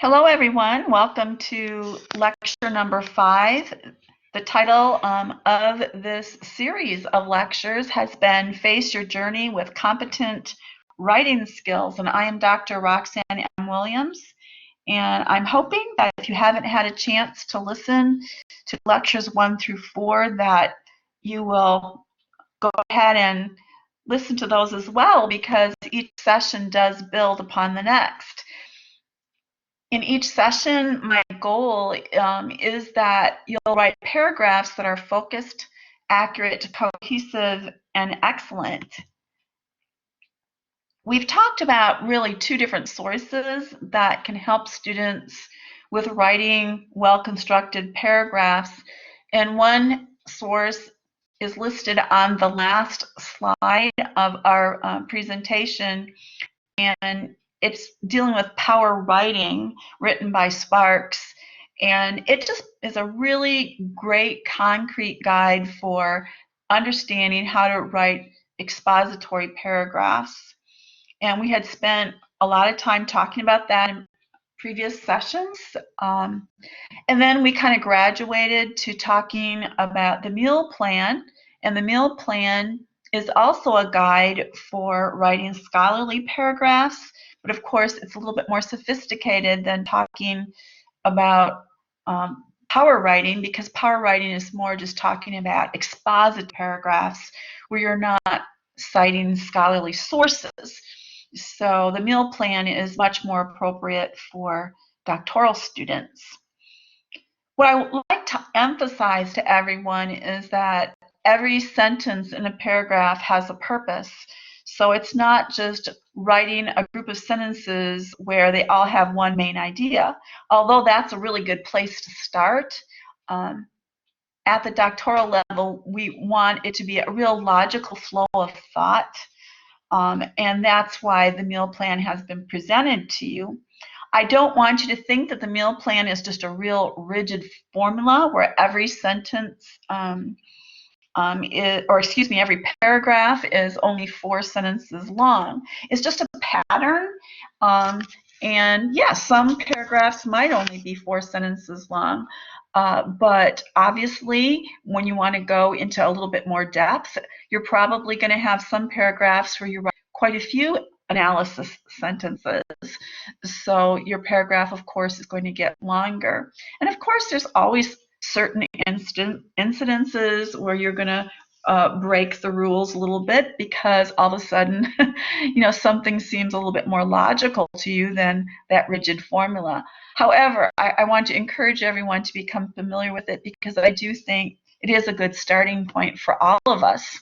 Hello, everyone. Welcome to lecture number 5. The title of this series of lectures has been Face Your Journey with Competent Writing Skills, and I am Dr. Roxanne M. Williams, and I'm hoping that if you haven't had a chance to listen to lectures 1 through 4, that you will go ahead and listen to those as well, because each session does build upon the next. In each session, my goal is that you'll write paragraphs that are focused, accurate, cohesive, and excellent. We've talked about really 2 different sources that can help students with writing well-constructed paragraphs, and one source is listed on the last slide of our presentation, and it's dealing with power writing, written by Sparks, and it just is a really great concrete guide for understanding how to write expository paragraphs. And we had spent a lot of time talking about that in previous sessions. And then we kind of graduated to talking about the meal plan, and the meal plan is also a guide for writing scholarly paragraphs, but of course it's a little bit more sophisticated than talking about power writing, because power writing is more just talking about expositive paragraphs where you're not citing scholarly sources. So the meal plan is much more appropriate for doctoral students. What I would like to emphasize to everyone is that every sentence in a paragraph has a purpose. So it's not just writing a group of sentences where they all have one main idea, although that's a really good place to start. At the doctoral level, we want it to be a real logical flow of thought, and that's why the meal plan has been presented to you. I don't want you to think that the meal plan is just a real rigid formula where every sentence every paragraph is only 4 sentences long. It's just a pattern. And yes, some paragraphs might only be 4 sentences long. But obviously, when you want to go into a little bit more depth, you're probably going to have some paragraphs where you write quite a few analysis sentences. So your paragraph, of course, is going to get longer. And of course, there's always certain incidences where you're going to break the rules a little bit, because all of a sudden, something seems a little bit more logical to you than that rigid formula. However, I want to encourage everyone to become familiar with it, because I do think it is a good starting point for all of us.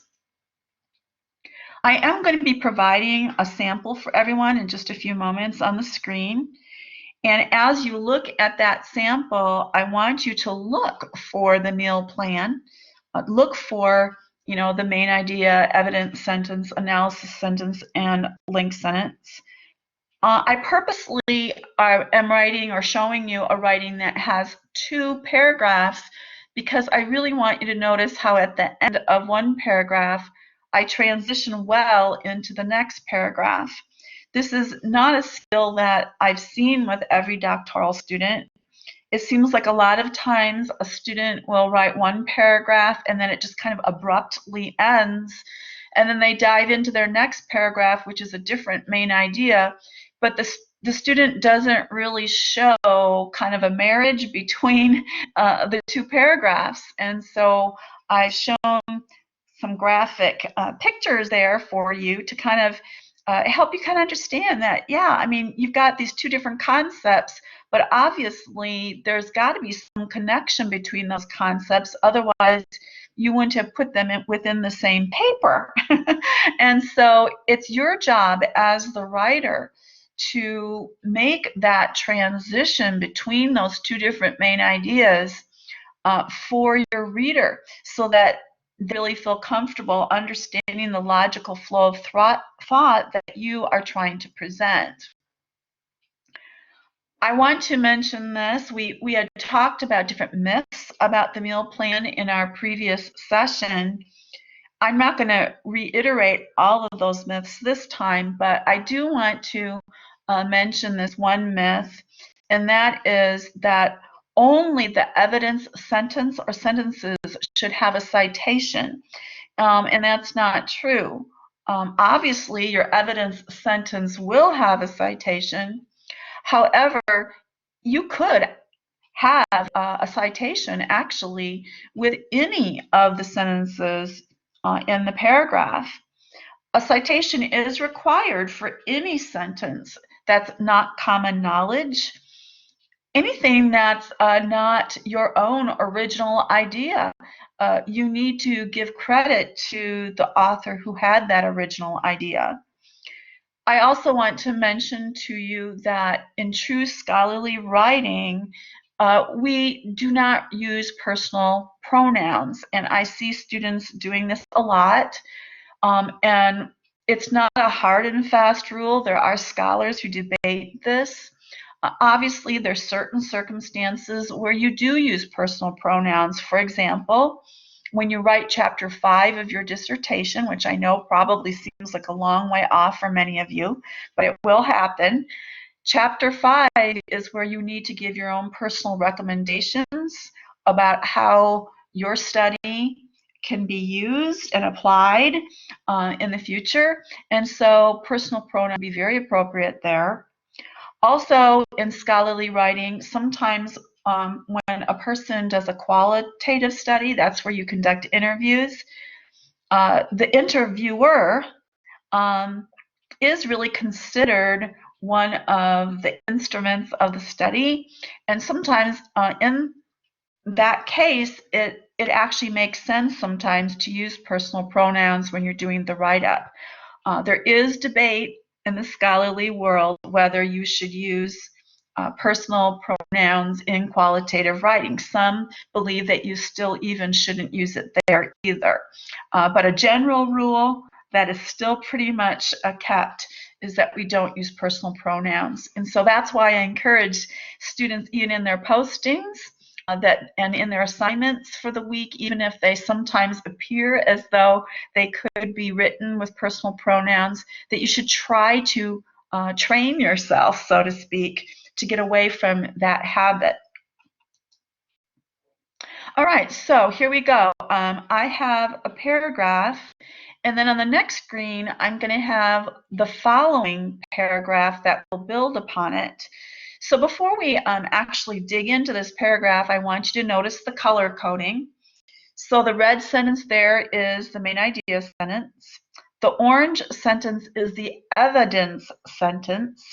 I am going to be providing a sample for everyone in just a few moments on the screen. And as you look at that sample, I want you to look for the meal plan. Look for, the main idea, evidence sentence, analysis sentence, and link sentence. I purposely am writing or showing you a writing that has 2 paragraphs, because I really want you to notice how at the end of one paragraph, I transition well into the next paragraph. This is not a skill that I've seen with every doctoral student. It seems like a lot of times a student will write one paragraph and then it just kind of abruptly ends, and then they dive into their next paragraph, which is a different main idea, but the student doesn't really show kind of a marriage between the 2 paragraphs. And so I've shown some graphic pictures there for you to kind of help you kind of understand that, you've got these 2 different concepts, but obviously there's got to be some connection between those concepts. Otherwise, you wouldn't have put them within the same paper. And so it's your job as the writer to make that transition between those 2 different main ideas for your reader, so that they really feel comfortable understanding the logical flow of thought that you are trying to present. I want to mention this. We had talked about different myths about the meal plan in our previous session. I'm not going to reiterate all of those myths this time, but I do want to mention this one myth and that is that only the evidence sentence or sentences should have a citation, and that's not true. Obviously, your evidence sentence will have a citation. However, you could have a citation actually with any of the sentences in the paragraph. A citation is required for any sentence that's not common knowledge, anything that's not your own original idea. You need to give credit to the author who had that original idea. I also want to mention to you that in true scholarly writing, we do not use personal pronouns, and I see students doing this a lot. And it's not a hard and fast rule. There are scholars who debate this. Obviously, there's certain circumstances where you do use personal pronouns. For example, when you write chapter 5 of your dissertation, which I know probably seems like a long way off for many of you, but it will happen. Chapter 5 is where you need to give your own personal recommendations about how your study can be used and applied in the future. And so personal pronoun would be very appropriate there. Also, in scholarly writing, sometimes when a person does a qualitative study, that's where you conduct interviews, the interviewer is really considered one of the instruments of the study. And sometimes in that case, it actually makes sense sometimes to use personal pronouns when you're doing the write-up. There is debate in the scholarly world whether you should use personal pronouns in qualitative writing. Some believe that you still even shouldn't use it there either. But a general rule that is still pretty much kept is that we don't use personal pronouns. And so that's why I encourage students, even in their postings, and in their assignments for the week, even if they sometimes appear as though they could be written with personal pronouns, that you should try to train yourself, so to speak, to get away from that habit. All right, so here we go. I have a paragraph, and then on the next screen, I'm going to have the following paragraph that will build upon it. So before we actually dig into this paragraph, I want you to notice the color coding. So the red sentence there is the main idea sentence. The orange sentence is the evidence sentence.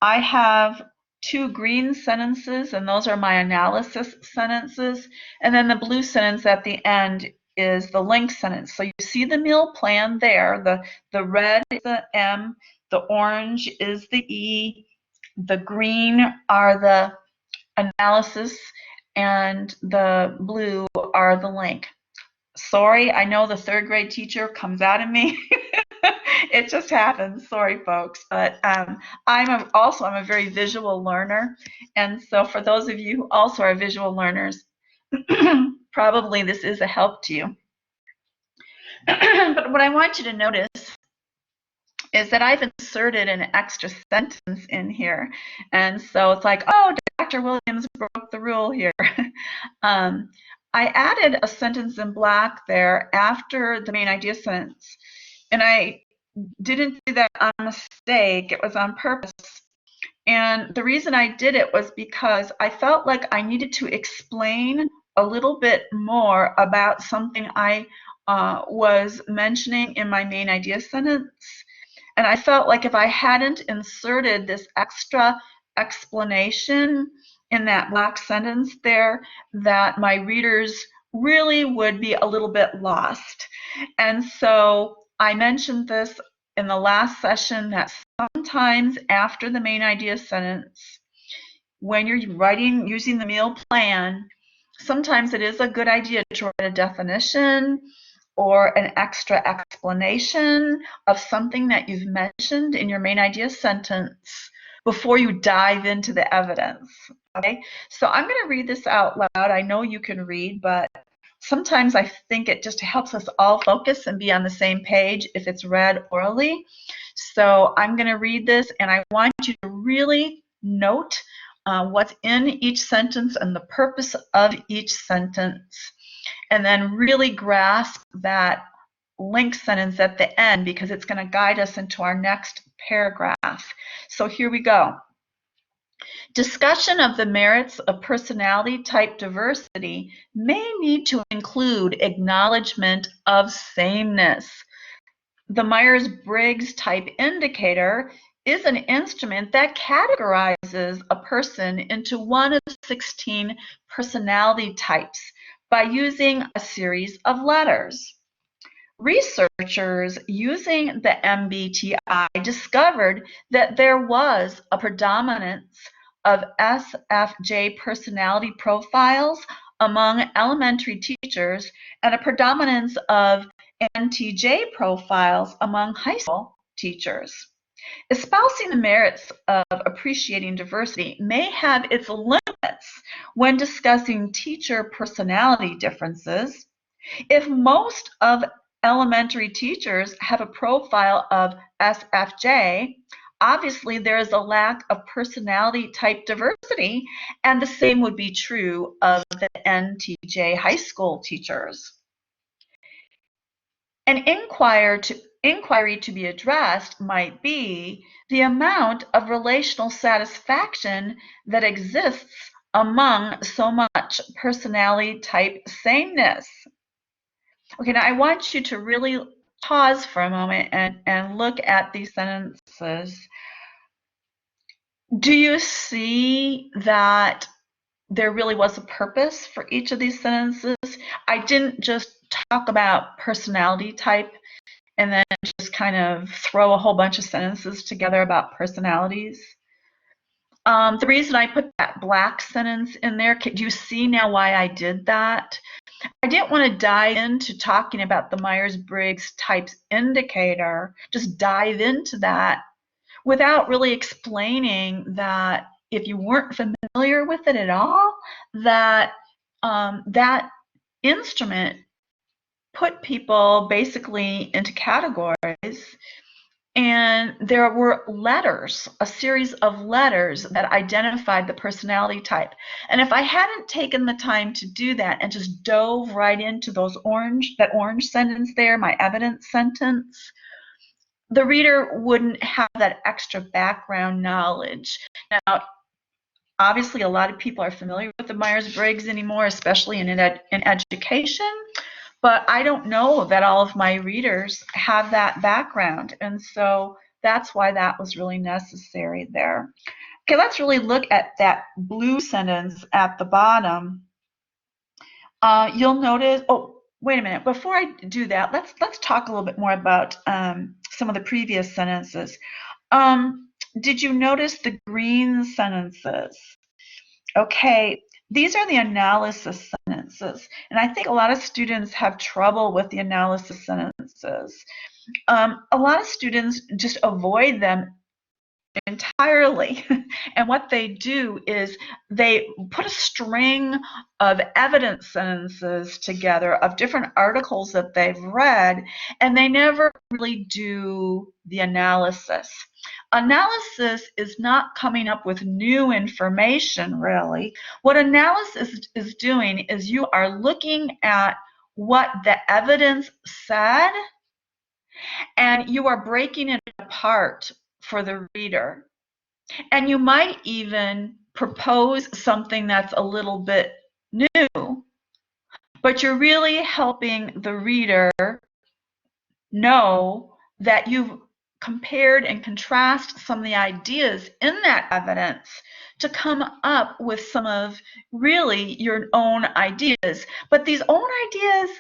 I have two green sentences, and those are my analysis sentences. And then the blue sentence at the end is the link sentence. So you see the meal plan there. The red is the M, the orange is the E, the green are the analysis, and the blue are the link. Sorry, I know the third grade teacher comes out of me. It just happens. Sorry, folks. But I'm a very visual learner. And so for those of you who also are visual learners, probably this is a help to you. But what I want you to notice is that I've inserted an extra sentence in here. And so it's like, oh, Dr. Williams broke the rule here. I added a sentence in black there after the main idea sentence. And I didn't do that on mistake. It was on purpose. And the reason I did it was because I felt like I needed to explain a little bit more about something I was mentioning in my main idea sentence. And I felt like if I hadn't inserted this extra explanation in that black sentence there, that my readers really would be a little bit lost. And so I mentioned this in the last session that sometimes after the main idea sentence, when you're writing using the meal plan, sometimes it is a good idea to write a definition or an extra explanation of something that you've mentioned in your main idea sentence before you dive into the evidence. Okay, so I'm going to read this out loud. I know you can read, but sometimes I think it just helps us all focus and be on the same page if it's read orally. So I'm going to read this, and I want you to really note what's in each sentence and the purpose of each sentence, and then really grasp that link sentence at the end because it's going to guide us into our next paragraph. So here we go. Discussion of the merits of personality type diversity may need to include acknowledgement of sameness. The Myers-Briggs type indicator is an instrument that categorizes a person into one of 16 personality types by using a series of letters. Researchers using the MBTI discovered that there was a predominance of SFJ personality profiles among elementary teachers and a predominance of NTJ profiles among high school teachers. Espousing the merits of appreciating diversity may have its limits when discussing teacher personality differences. If most of elementary teachers have a profile of SFJ, obviously there is a lack of personality type diversity, and the same would be true of the NTJ high school teachers. An inquiry to be addressed might be the amount of relational satisfaction that exists among so much personality type sameness. Okay, now I want you to really pause for a moment and look at these sentences. Do you see that there really was a purpose for each of these sentences? I didn't just talk about personality type and then just kind of throw a whole bunch of sentences together about personalities. The reason I put that black sentence in there, do you see now why I did that? I didn't want to dive into talking about the Myers-Briggs types indicator, just dive into that without really explaining that if you weren't familiar with it at all, that that instrument put people basically into categories, and there were letters, a series of letters that identified the personality type. And if I hadn't taken the time to do that and just dove right into that orange sentence there, my evidence sentence, the reader wouldn't have that extra background knowledge. Now, obviously, a lot of people are familiar with the Myers-Briggs anymore, especially in education. But I don't know that all of my readers have that background, and so that's why that was really necessary there. Okay, let's really look at that blue sentence at the bottom. You'll notice, oh, wait a minute, before I do that, let's talk a little bit more about some of the previous sentences. Did you notice the green sentences? Okay, these are the analysis sentences, and I think a lot of students have trouble with the analysis sentences. A lot of students just avoid them entirely, and what they do is they put a string of evidence sentences together of different articles that they've read, and they never really do the analysis. Analysis is not coming up with new information, really. What analysis is doing is you are looking at what the evidence said, and you are breaking it apart for the reader. And you might even propose something that's a little bit new, but you're really helping the reader know that you've compared and contrast some of the ideas in that evidence to come up with some of really your own ideas. But these own ideas,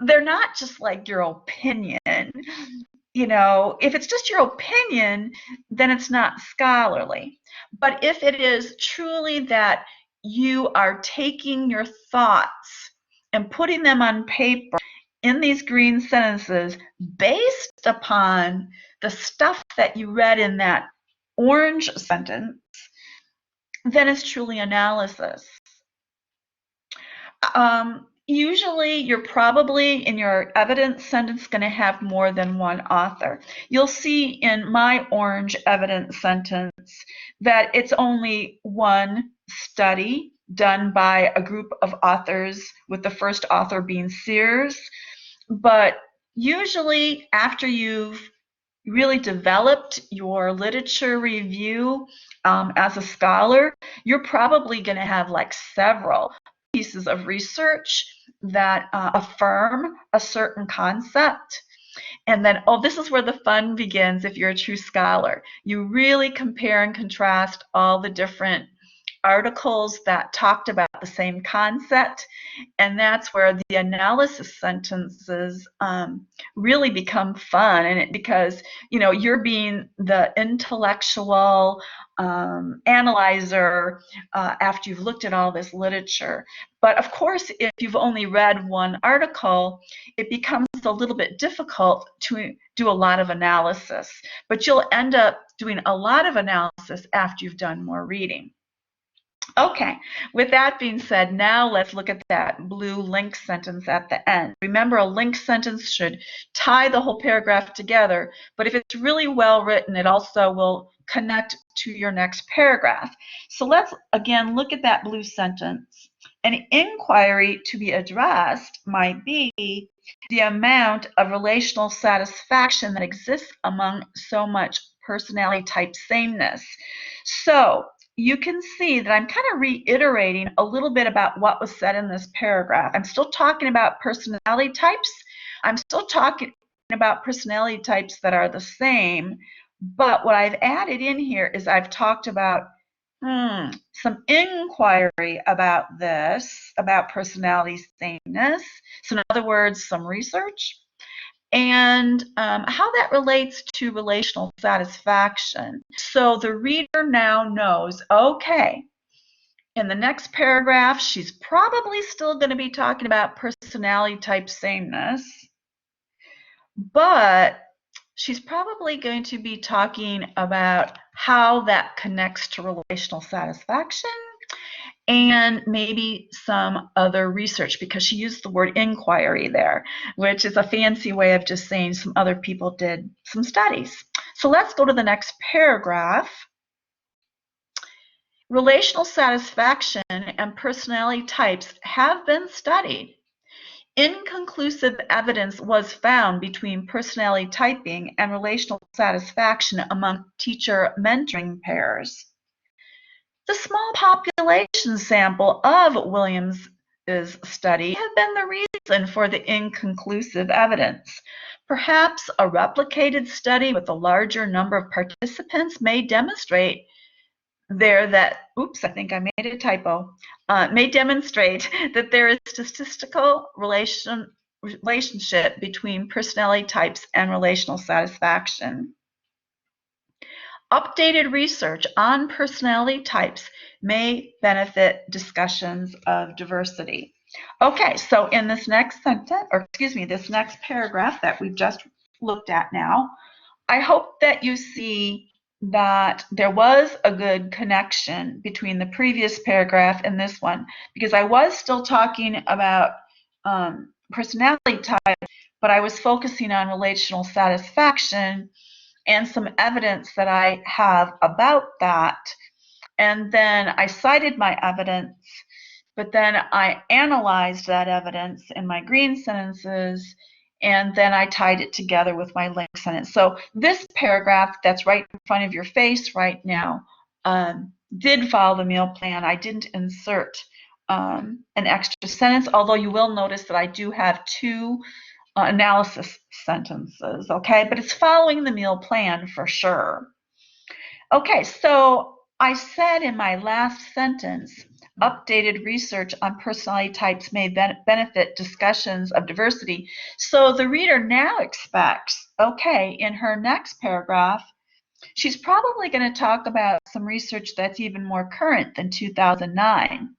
they're not just like your opinion. You know, if it's just your opinion, then it's not scholarly. But if it is truly that you are taking your thoughts and putting them on paper in these green sentences based upon the stuff that you read in that orange sentence, then it's truly analysis. Usually, you're probably in your evidence sentence going to have more than one author. You'll see in my orange evidence sentence that it's only one study done by a group of authors, with the first author being Sears. But usually after you've really developed your literature review as a scholar, you're probably going to have like several pieces of research that affirm a certain concept. And then, oh, this is where the fun begins if you're a true scholar. You really compare and contrast all the different articles that talked about the same concept, and that's where the analysis sentences really become fun. And because you're being the intellectual analyzer after you've looked at all this literature. But of course, if you've only read one article, it becomes a little bit difficult to do a lot of analysis. But you'll end up doing a lot of analysis after you've done more reading. Okay, with that being said, now let's look at that blue link sentence at the end. Remember, a link sentence should tie the whole paragraph together, but if it's really well written, it also will connect to your next paragraph. So let's again look at that blue sentence. An inquiry to be addressed might be the amount of relational satisfaction that exists among so much personality type sameness. So you can see that I'm kind of reiterating a little bit about what was said in this paragraph. I'm still talking about personality types. I'm still talking about personality types that are the same, but what I've added in here is I've talked about some inquiry about this, about personality sameness. So in other words, some research, and how that relates to relational satisfaction. So the reader now knows, okay, in the next paragraph, she's probably still going to be talking about personality type sameness, but she's probably going to be talking about how that connects to relational satisfaction and maybe some other research, because she used the word inquiry there, which is a fancy way of just saying some other people did some studies. So let's go to the next paragraph. Relational satisfaction and personality types have been studied. Inconclusive evidence was found between personality typing and relational satisfaction among teacher mentoring pairs. The small population sample of Williams' study had been the reason for the inconclusive evidence. Perhaps a replicated study with a larger number of participants may demonstrate oops, I think I made a typo, may demonstrate that there is statistical relationship between personality types and relational satisfaction. Updated research on personality types may benefit discussions of diversity. Okay, so in this next sentence, or excuse me, this next paragraph that we've just looked at now, I hope that you see that there was a good connection between the previous paragraph and this one, because I was still talking about personality type, but I was focusing on relational satisfaction and some evidence that I have about that. And then I cited my evidence, but then I analyzed that evidence in my green sentences, and then I tied it together with my link sentence. So this paragraph that's right in front of your face right now did follow the meal plan. I didn't insert an extra sentence, although you will notice that I do have two analysis sentences, okay? But it's following the meal plan for sure. Okay, so I said in my last sentence, updated research on personality types may benefit discussions of diversity. So the reader now expects, okay, in her next paragraph, she's probably going to talk about some research that's even more current than 2009.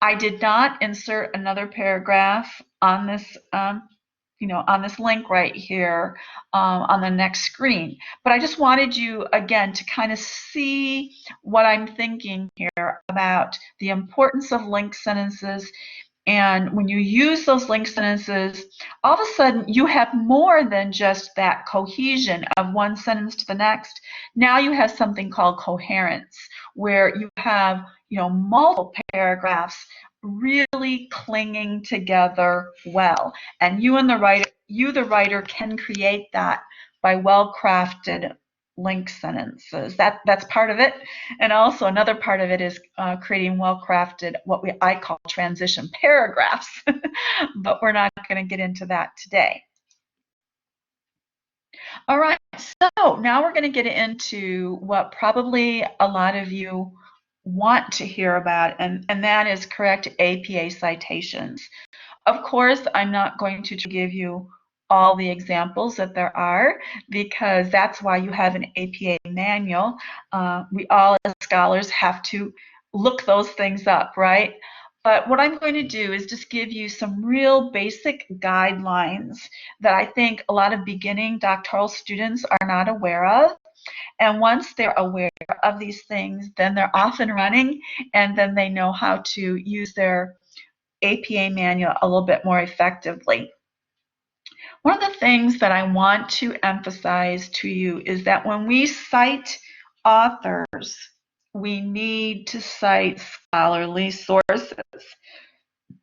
I did not insert another paragraph on this on this link right here on the next screen. But I just wanted you, again, to kind of see what I'm thinking here about the importance of link sentences And when you use those linked sentences, all of a sudden you have more than just that cohesion of one sentence to the next. Now you have something called coherence, where you have, multiple paragraphs really clinging together well. And the writer can create that by well-crafted linked sentences. That's part of it. And also another part of it is creating well-crafted, I call transition paragraphs, but we're not going to get into that today. All right, so now we're going to get into what probably a lot of you want to hear about, and that is correct APA citations. Of course, I'm not going to give you all the examples that there are, because that's why you have an APA manual. We all as scholars have to look those things up, right? But what I'm going to do is just give you some real basic guidelines that I think a lot of beginning doctoral students are not aware of. And once they're aware of these things, then they're off and running, and then they know how to use their APA manual a little bit more effectively. One of the things that I want to emphasize to you is that when we cite authors, we need to cite scholarly sources.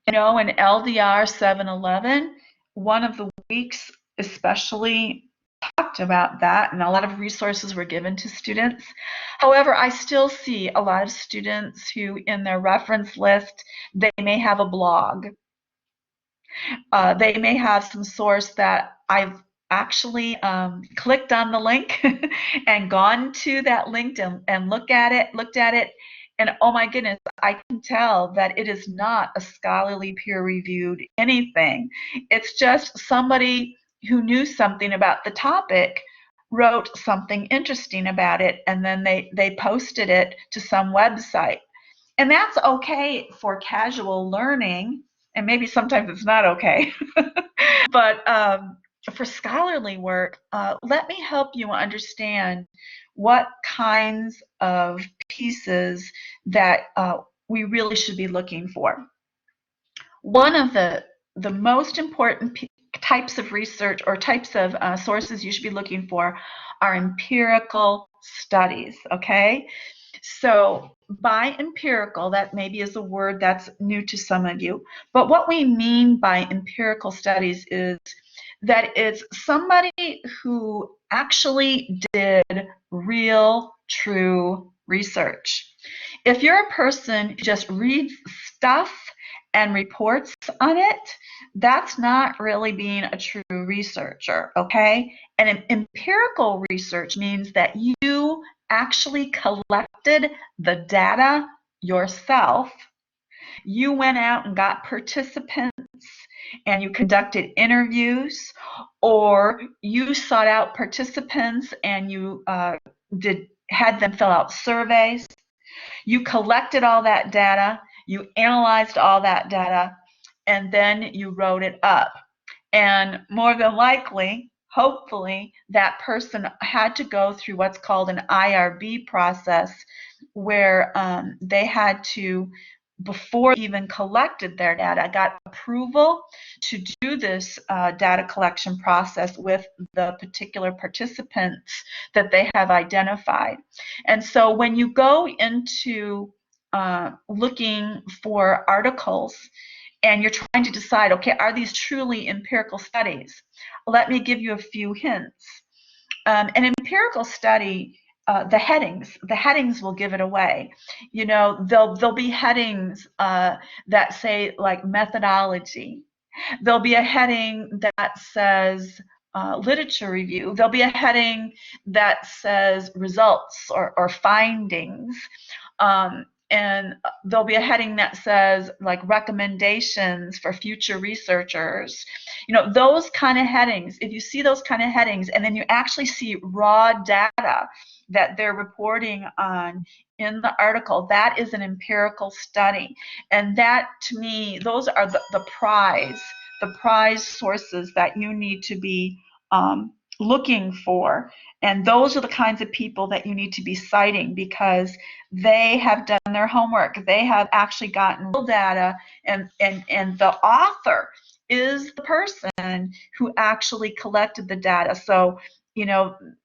In LDR 711, one of the weeks especially talked about that, and a lot of resources were given to students. However, I still see a lot of students who, in their reference list, they may have a blog. They may have some source that I've actually clicked on the link and gone to that link and looked at it, and oh my goodness, I can tell that it is not a scholarly peer-reviewed anything. It's just somebody who knew something about the topic wrote something interesting about it, and then they posted it to some website. And that's okay for casual learning, and maybe sometimes it's not okay. But for scholarly work, let me help you understand what kinds of pieces that we really should be looking for. One of the most important types of research or types of sources you should be looking for are empirical studies, okay? So by empirical, that maybe is a word that's new to some of you, but what we mean by empirical studies is that it's somebody who actually did real, true research. If you're a person who just reads stuff and reports on it, that's not really being a true researcher, okay? And an empirical research means that you actually collected the data yourself. You went out and got participants and you conducted interviews, or you sought out participants and you had them fill out surveys. You collected all that data, you analyzed all that data, and then you wrote it up. And more than likely, hopefully, that person had to go through what's called an IRB process, where they had to, before they even collected their data, got approval to do this data collection process with the particular participants that they have identified. And so when you go into looking for articles and you're trying to decide, okay, are these truly empirical studies? Let me give you a few hints. An empirical study, the headings will give it away. There'll be headings that say like methodology. There'll be a heading that says literature review. There'll be a heading that says results or findings. And there'll be a heading that says like recommendations for future researchers. Those kind of headings, if you see those kind of headings and then you actually see raw data that they're reporting on in the article, that is an empirical study. And that, to me, those are the prize sources that you need to be looking for. And those are the kinds of people that you need to be citing, because they have done their homework. They have actually gotten real data, and the author is the person who actually collected the data. So,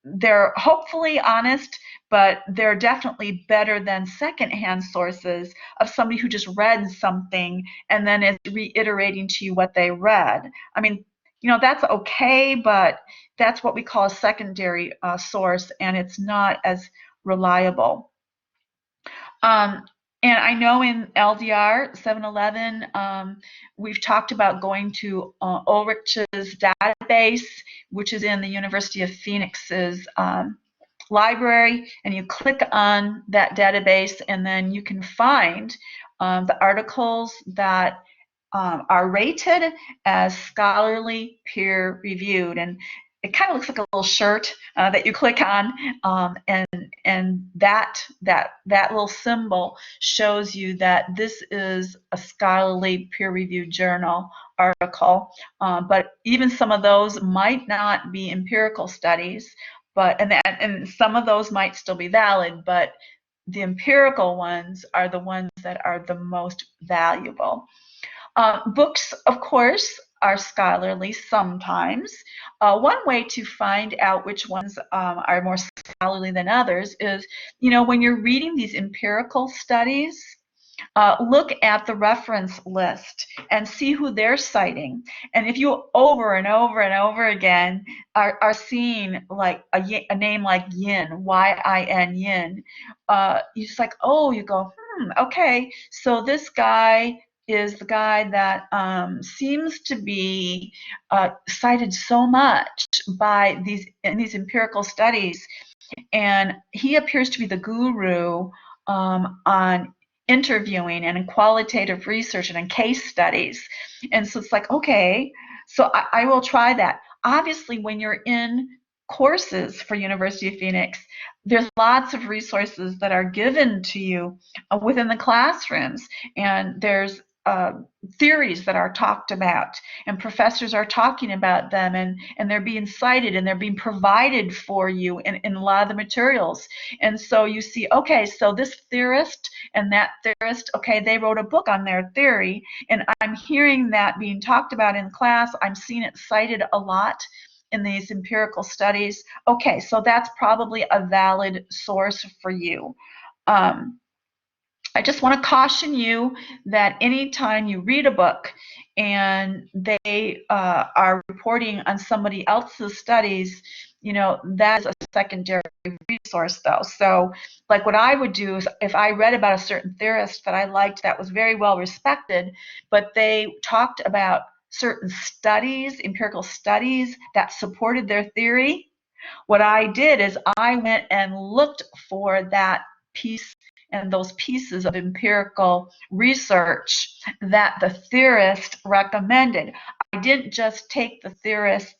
they're hopefully honest, but they're definitely better than secondhand sources of somebody who just read something and then is reiterating to you what they read. I mean, that's okay, but that's what we call a secondary source, and it's not as reliable. Um, and I know in LDR 711, we've talked about going to Ulrich's database, which is in the University of Phoenix's library, and you click on that database, and then you can find the articles that are rated as scholarly peer reviewed. And it kind of looks like a little shirt that you click on, and that little symbol shows you that this is a scholarly peer-reviewed journal article. But even some of those might not be empirical studies, and some of those might still be valid, but the empirical ones are the ones that are the most valuable. Books, of course, are scholarly sometimes. One way to find out which ones are more scholarly than others is, when you're reading these empirical studies, look at the reference list and see who they're citing. And if you over and over and over again are seeing like a name like Yin, Y-I-N, Yin, you're just like, oh, you go, okay, so this guy is the guy that seems to be cited so much in these empirical studies, and he appears to be the guru on interviewing and in qualitative research and in case studies. And so it's like, okay, so I will try that. Obviously, when you're in courses for University of Phoenix, there's lots of resources that are given to you within the classrooms, and there's theories that are talked about, and professors are talking about them, and they're being cited, and they're being provided for you in a lot of the materials. And so you see, okay, so this theorist and that theorist, okay, they wrote a book on their theory, and I'm hearing that being talked about in class. I'm seeing it cited a lot in these empirical studies. Okay, so that's probably a valid source for you. I just want to caution you that anytime you read a book and they are reporting on somebody else's studies, that is a secondary resource, though. So, like, what I would do is if I read about a certain theorist that I liked that was very well respected, but they talked about certain studies, empirical studies that supported their theory, what I did is I went and looked for that piece and those pieces of empirical research that the theorist recommended. I didn't just take the theorist's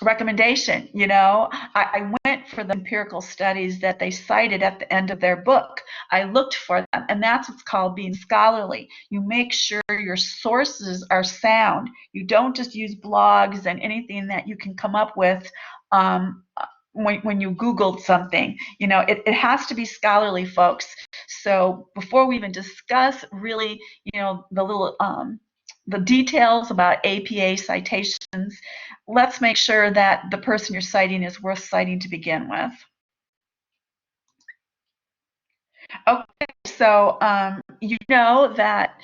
recommendation. I went for the empirical studies that they cited at the end of their book. I looked for them, and that's what's called being scholarly. You make sure your sources are sound. You don't just use blogs and anything that you can come up with when you Googled something. It has to be scholarly, folks. So before we even discuss really, the details about APA citations, let's make sure that the person you're citing is worth citing to begin with. Okay, so you know that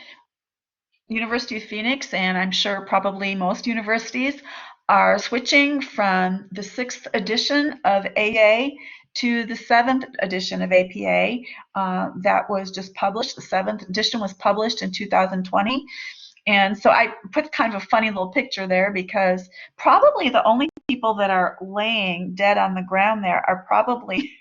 University of Phoenix, and I'm sure probably most universities, are switching from the 6th edition of AA to the 7th edition of APA that was just published. The 7th edition was published in 2020. And so I put kind of a funny little picture there, because probably the only people that are laying dead on the ground there are probably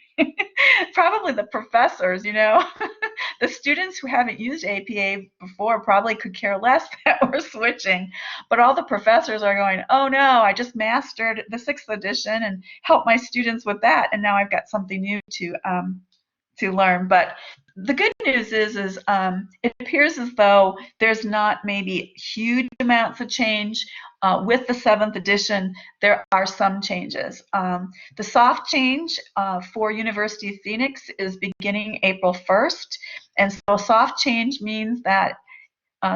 probably the professors. The students who haven't used APA before probably could care less that we're switching, but all the professors are going, oh no, I just mastered the 6th edition and helped my students with that, and now I've got something new to to learn. But the good news is it appears as though there's not maybe huge amounts of change. With the 7th edition, there are some changes. The soft change for University of Phoenix is beginning April 1st. And so soft change means that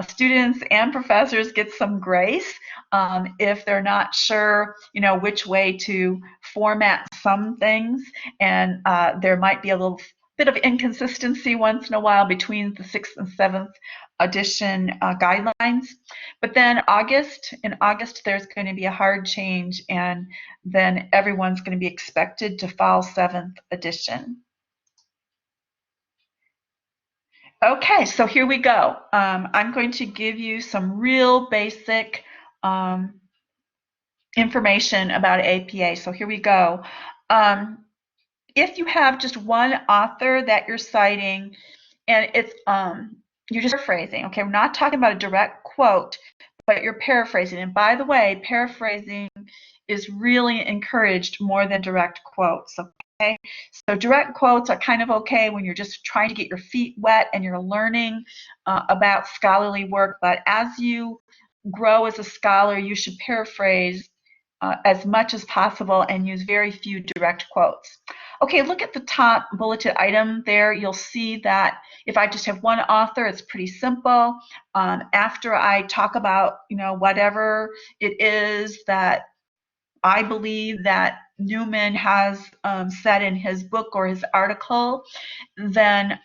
students and professors get some grace if they're not sure, which way to format some things, and there might be a little bit of inconsistency once in a while between the 6th and 7th edition guidelines. But then in August, there's going to be a hard change, and then everyone's going to be expected to follow 7th edition. Okay, so here we go. I'm going to give you some real basic information about APA. So here we go. If you have just one author that you're citing, and it's you're just paraphrasing, okay? We're not talking about a direct quote, but you're paraphrasing. And by the way, paraphrasing is really encouraged more than direct quotes. Okay, so direct quotes are kind of okay when you're just trying to get your feet wet and you're learning about scholarly work. But as you grow as a scholar, you should paraphrase as much as possible and use very few direct quotes. Okay, look at the top bulleted item there. You'll see that if I just have one author, it's pretty simple. After I talk about, whatever it is that I believe that Newman has said in his book or his article, then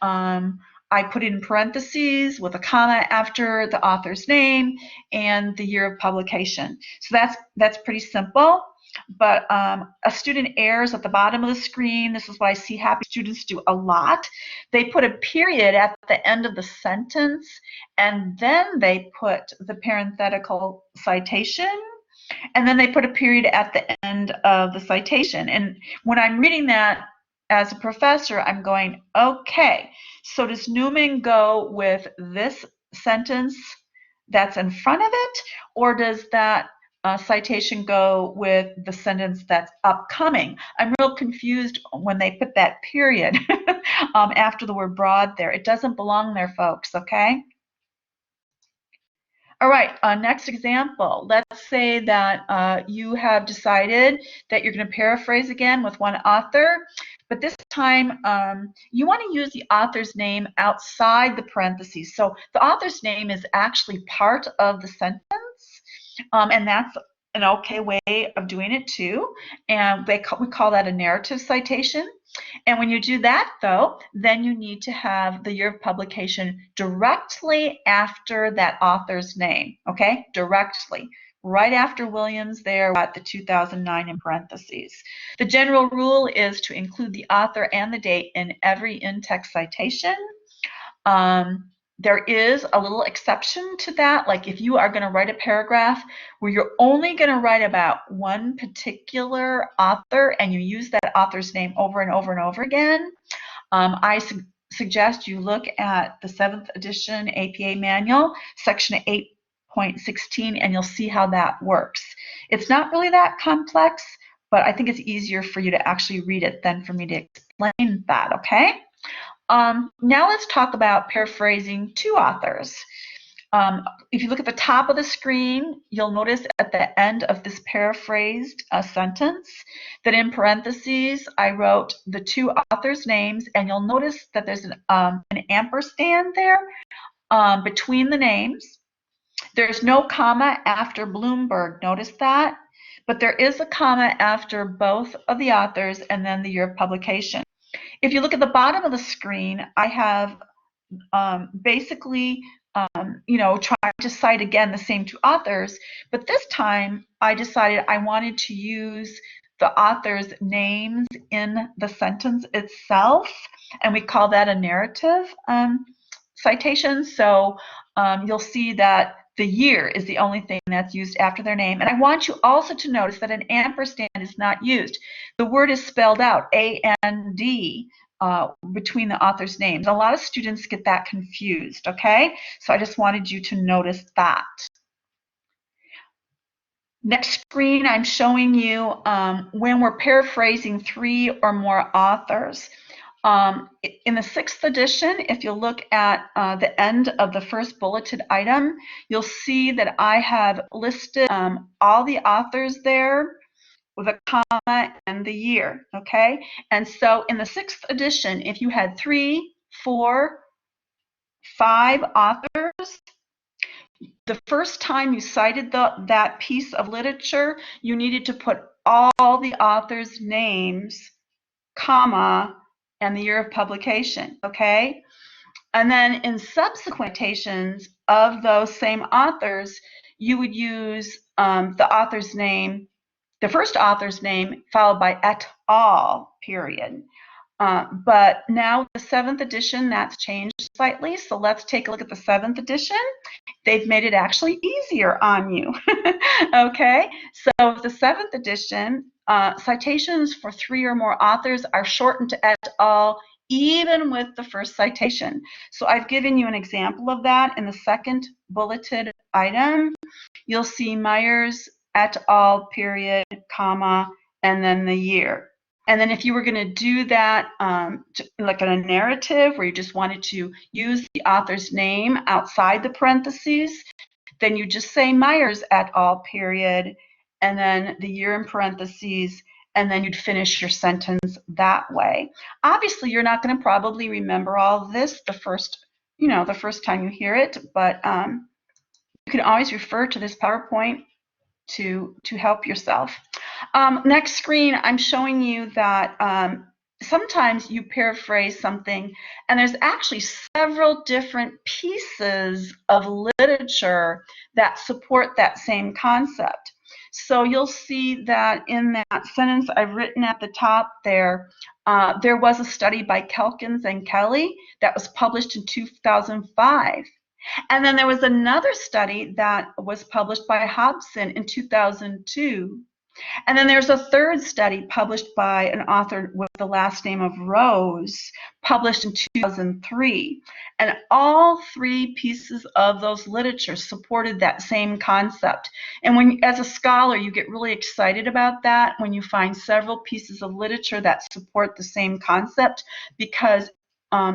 I put in parentheses with a comma after the author's name and the year of publication. So that's pretty simple. But a student errors at the bottom of the screen. This is what I see happy students do a lot. They put a period at the end of the sentence, and then they put the parenthetical citation, and then they put a period at the end of the citation. And when I'm reading that as a professor, I'm going, okay, so does Newman go with this sentence that's in front of it, or does that citation go with the sentence that's upcoming? I'm real confused when they put that period after the word broad there. It doesn't belong there, folks, okay? All right, next example. Let's say that you have decided that you're going to paraphrase again with one author, but this time you want to use the author's name outside the parentheses. So the author's name is actually part of the sentence, and that's an okay way of doing it too. And we call that a narrative citation. And when you do that, though, then you need to have the year of publication directly after that author's name, okay? Directly. Right after Williams there at the 2009 in parentheses. The general rule is to include the author and the date in every in-text citation. There is a little exception to that. Like if you are going to write a paragraph where you're only going to write about one particular author and you use that author's name over and over and over again, I suggest you look at the 7th edition APA manual, section 8.16, and you'll see how that works. It's not really that complex, but I think it's easier for you to actually read it than for me to explain that, okay? Now let's talk about paraphrasing two authors. If you look at the top of the screen, you'll notice at the end of this paraphrased sentence that in parentheses I wrote the two authors' names, and you'll notice that there's an ampersand there between the names. There's no comma after Bloomberg, notice that? But there is a comma after both of the authors and then the year of publication. If you look at the bottom of the screen, I have basically, trying to cite again the same two authors, but this time I decided I wanted to use the author's names in the sentence itself, and we call that a narrative citation. So you'll see that the year is the only thing that's used after their name. And I want you also to notice that an ampersand is not used. The word is spelled out, A-N-D, between the author's names. A lot of students get that confused, okay? So I just wanted you to notice that. Next screen, I'm showing you when we're paraphrasing 3 or more authors. In the 6th edition, if you look at the end of the first bulleted item, you'll see that I have listed all the authors there with a comma and the year, okay? And so in the 6th edition, if you had 3, 4, 5 authors, the first time you cited that piece of literature, you needed to put all the authors' names, comma, and the year of publication, okay? And then in subsequent citations of those same authors, you would use the author's name, the first author's name, followed by et al., period. But now the 7th edition, that's changed slightly. So let's take a look at the 7th edition. They've made it actually easier on you. Okay, so the 7th edition, citations for 3 or more authors are shortened to et al., even with the first citation. So I've given you an example of that in the second bulleted item. You'll see Myers et al., period, comma, and then the year. And then if you were going to do that like in a narrative where you just wanted to use the author's name outside the parentheses, then you just say Myers et al., period, and then the year in parentheses, and then you'd finish your sentence that way. Obviously, you're not going to probably remember all of this the first time you hear it, but you can always refer to this PowerPoint to help yourself. Next screen, I'm showing you that sometimes you paraphrase something, and there's actually several different pieces of literature that support that same concept. So you'll see that in that sentence I've written at the top there, there was a study by Calkins and Kelly that was published in 2005. And then there was another study that was published by Hobson in 2002. And then there's a third study published by an author with the last name of Rose, published in 2003. And all 3 pieces of those literature supported that same concept. And when, as a scholar, you get really excited about that when you find several pieces of literature that support the same concept, because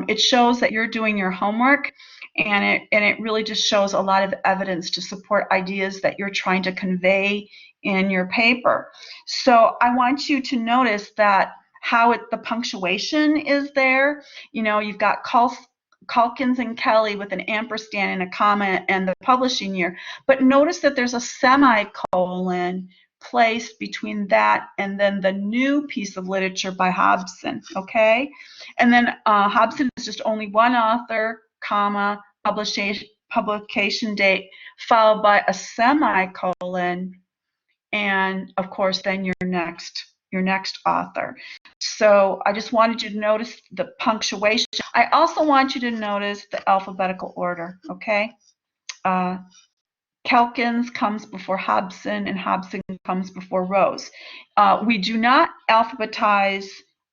it shows that you're doing your homework, and it really just shows a lot of evidence to support ideas that you're trying to convey in your paper. So I want you to notice that how the punctuation is there. You know, you've got Calkins and Kelly with an ampersand and a comma and the publishing year, but notice that there's a semicolon placed between that and then the new piece of literature by Hobson, okay? And then Hobson is just only one author, comma, publication date, followed by a semicolon, and of course then your next author. So I just wanted you to notice the punctuation. I also want you to notice the alphabetical order, okay? Calkins comes before Hobson, and Hobson comes before Rose. We do not alphabetize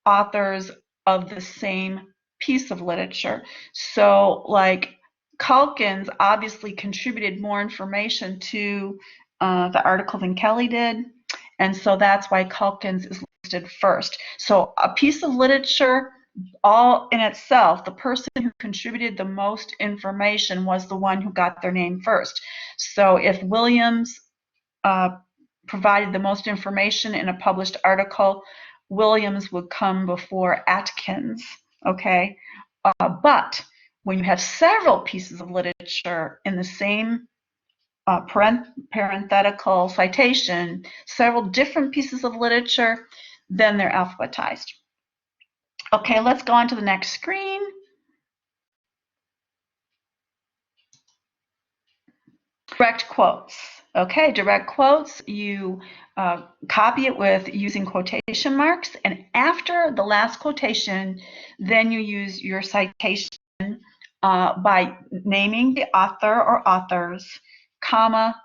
authors of the same piece of literature. So like Calkins obviously contributed more information to the article than Kelly did, and so that's why Calkins is listed first. So a piece of literature, all in itself, the person who contributed the most information was the one who got their name first. So if Williams provided the most information in a published article, Williams would come before Atkins, okay? But when you have several pieces of literature in the same parenthetical citation, several different pieces of literature, then they're alphabetized. Okay, let's go on to the next screen. Direct quotes. Okay, direct quotes, you copy it with using quotation marks, and after the last quotation, then you use your citation by naming the author or authors, comma,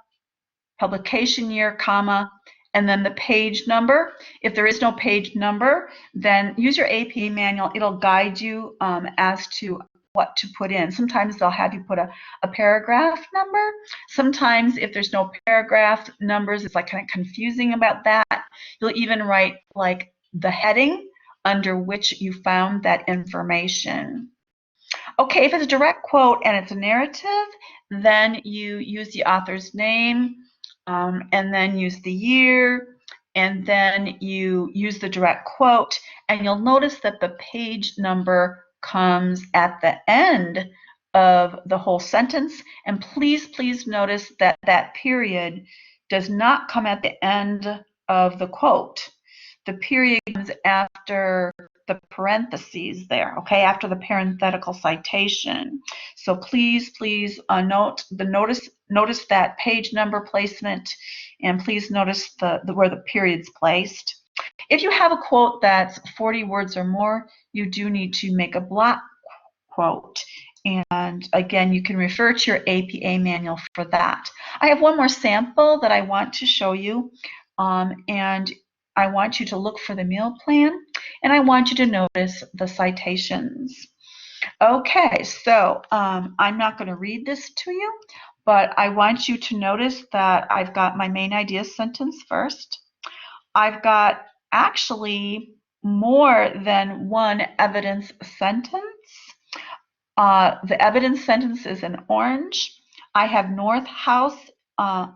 publication year, comma, and then the page number. If there is no page number, then use your AP manual. It'll guide you as to what to put in. Sometimes they'll have you put a paragraph number. Sometimes if there's no paragraph numbers, it's like kind of confusing about that. You'll even write like the heading under which you found that information. Okay, if it's a direct quote and it's a narrative, then you use the author's name, and then use the year, and then you use the direct quote, and you'll notice that the page number comes at the end of the whole sentence. And please notice that that period does not come at the end of the quote. The period comes after the parentheses there, okay, after the parenthetical citation. So please notice that page number placement, and please notice where the period's placed. If you have a quote that's 40 words or more, you do need to make a block quote. And again, you can refer to your APA manual for that. I have one more sample that I want to show you, and I want you to look for the meal plan, and I want you to notice the citations. Okay, so I'm not going to read this to you, but I want you to notice that I've got my main idea sentence first. I've got actually more than one evidence sentence. The evidence sentence is in orange. I have North House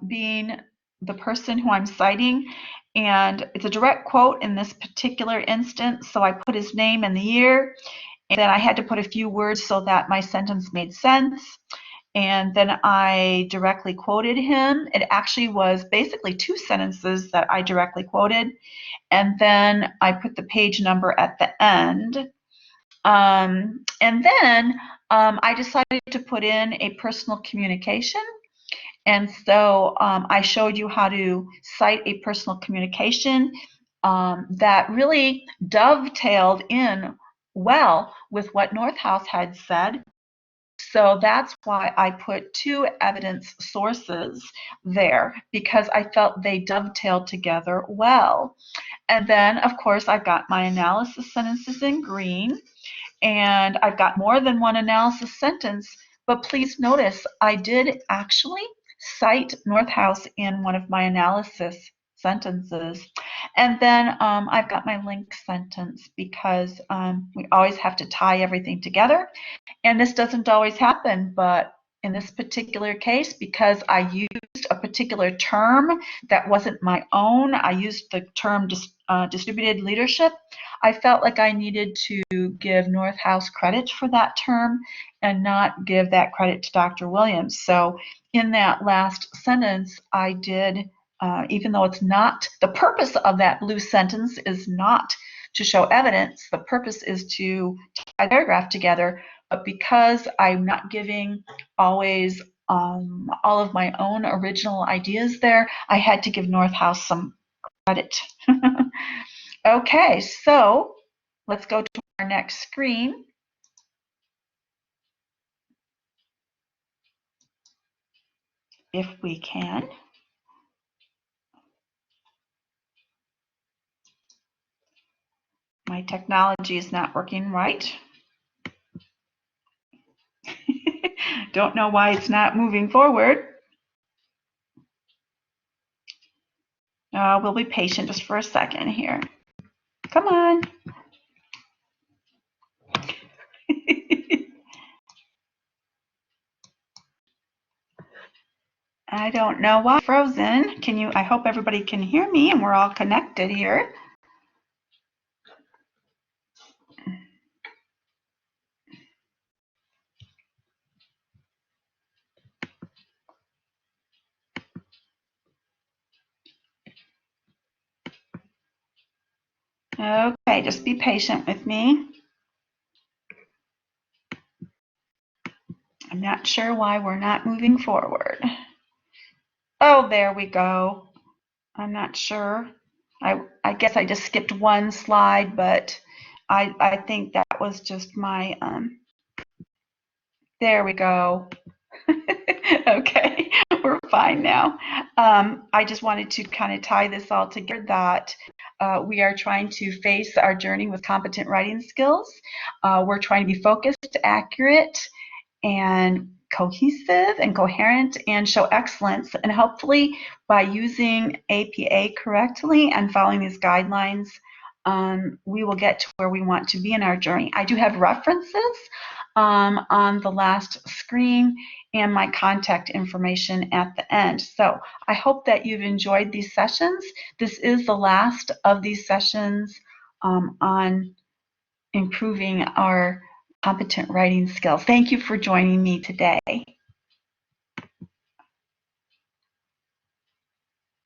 being the person who I'm citing, and it's a direct quote in this particular instance, so I put his name and the year, and then I had to put a few words so that my sentence made sense, and then I directly quoted him. It actually was basically 2 sentences that I directly quoted, and then I put the page number at the end. And then I decided to put in a personal communication. And so I showed you how to cite a personal communication that really dovetailed in well with what Northhouse had said. So that's why I put 2 evidence sources there, because I felt they dovetailed together well. And then, of course, I've got my analysis sentences in green. And I've got more than one analysis sentence, but please notice I did actually cite Northhouse in one of my analysis sentences. And then I've got my link sentence, because we always have to tie everything together. And this doesn't always happen, but in this particular case, because I used a particular term that wasn't my own, I used the term distributed leadership, I felt like I needed to give Northhouse credit for that term and not give that credit to Dr. Williams. So in that last sentence, I did, even though it's not, the purpose of that blue sentence is not to show evidence, the purpose is to tie a paragraph together. But because I'm not giving always all of my own original ideas there, I had to give Northhouse some credit. Okay, so let's go to our next screen. If we can. My technology is not working right. Don't know why it's not moving forward. We'll be patient just for a second here. Come on. I don't know why it's frozen. Can you? I hope everybody can hear me and we're all connected here. Okay, just be patient with me. I'm not sure why we're not moving forward. Oh, there we go. I'm not sure. I guess I just skipped one slide, but I think that was just my, there we go. Okay, we're fine now. I just wanted to kind of tie this all together, that we are trying to face our journey with competent writing skills. We're trying to be focused, accurate, and cohesive and coherent, and show excellence. And hopefully by using APA correctly and following these guidelines, we will get to where we want to be in our journey. I do have references on the last screen and my contact information at the end. So I hope that you've enjoyed these sessions. This is the last of these sessions on improving our competent writing skills. Thank you for joining me today.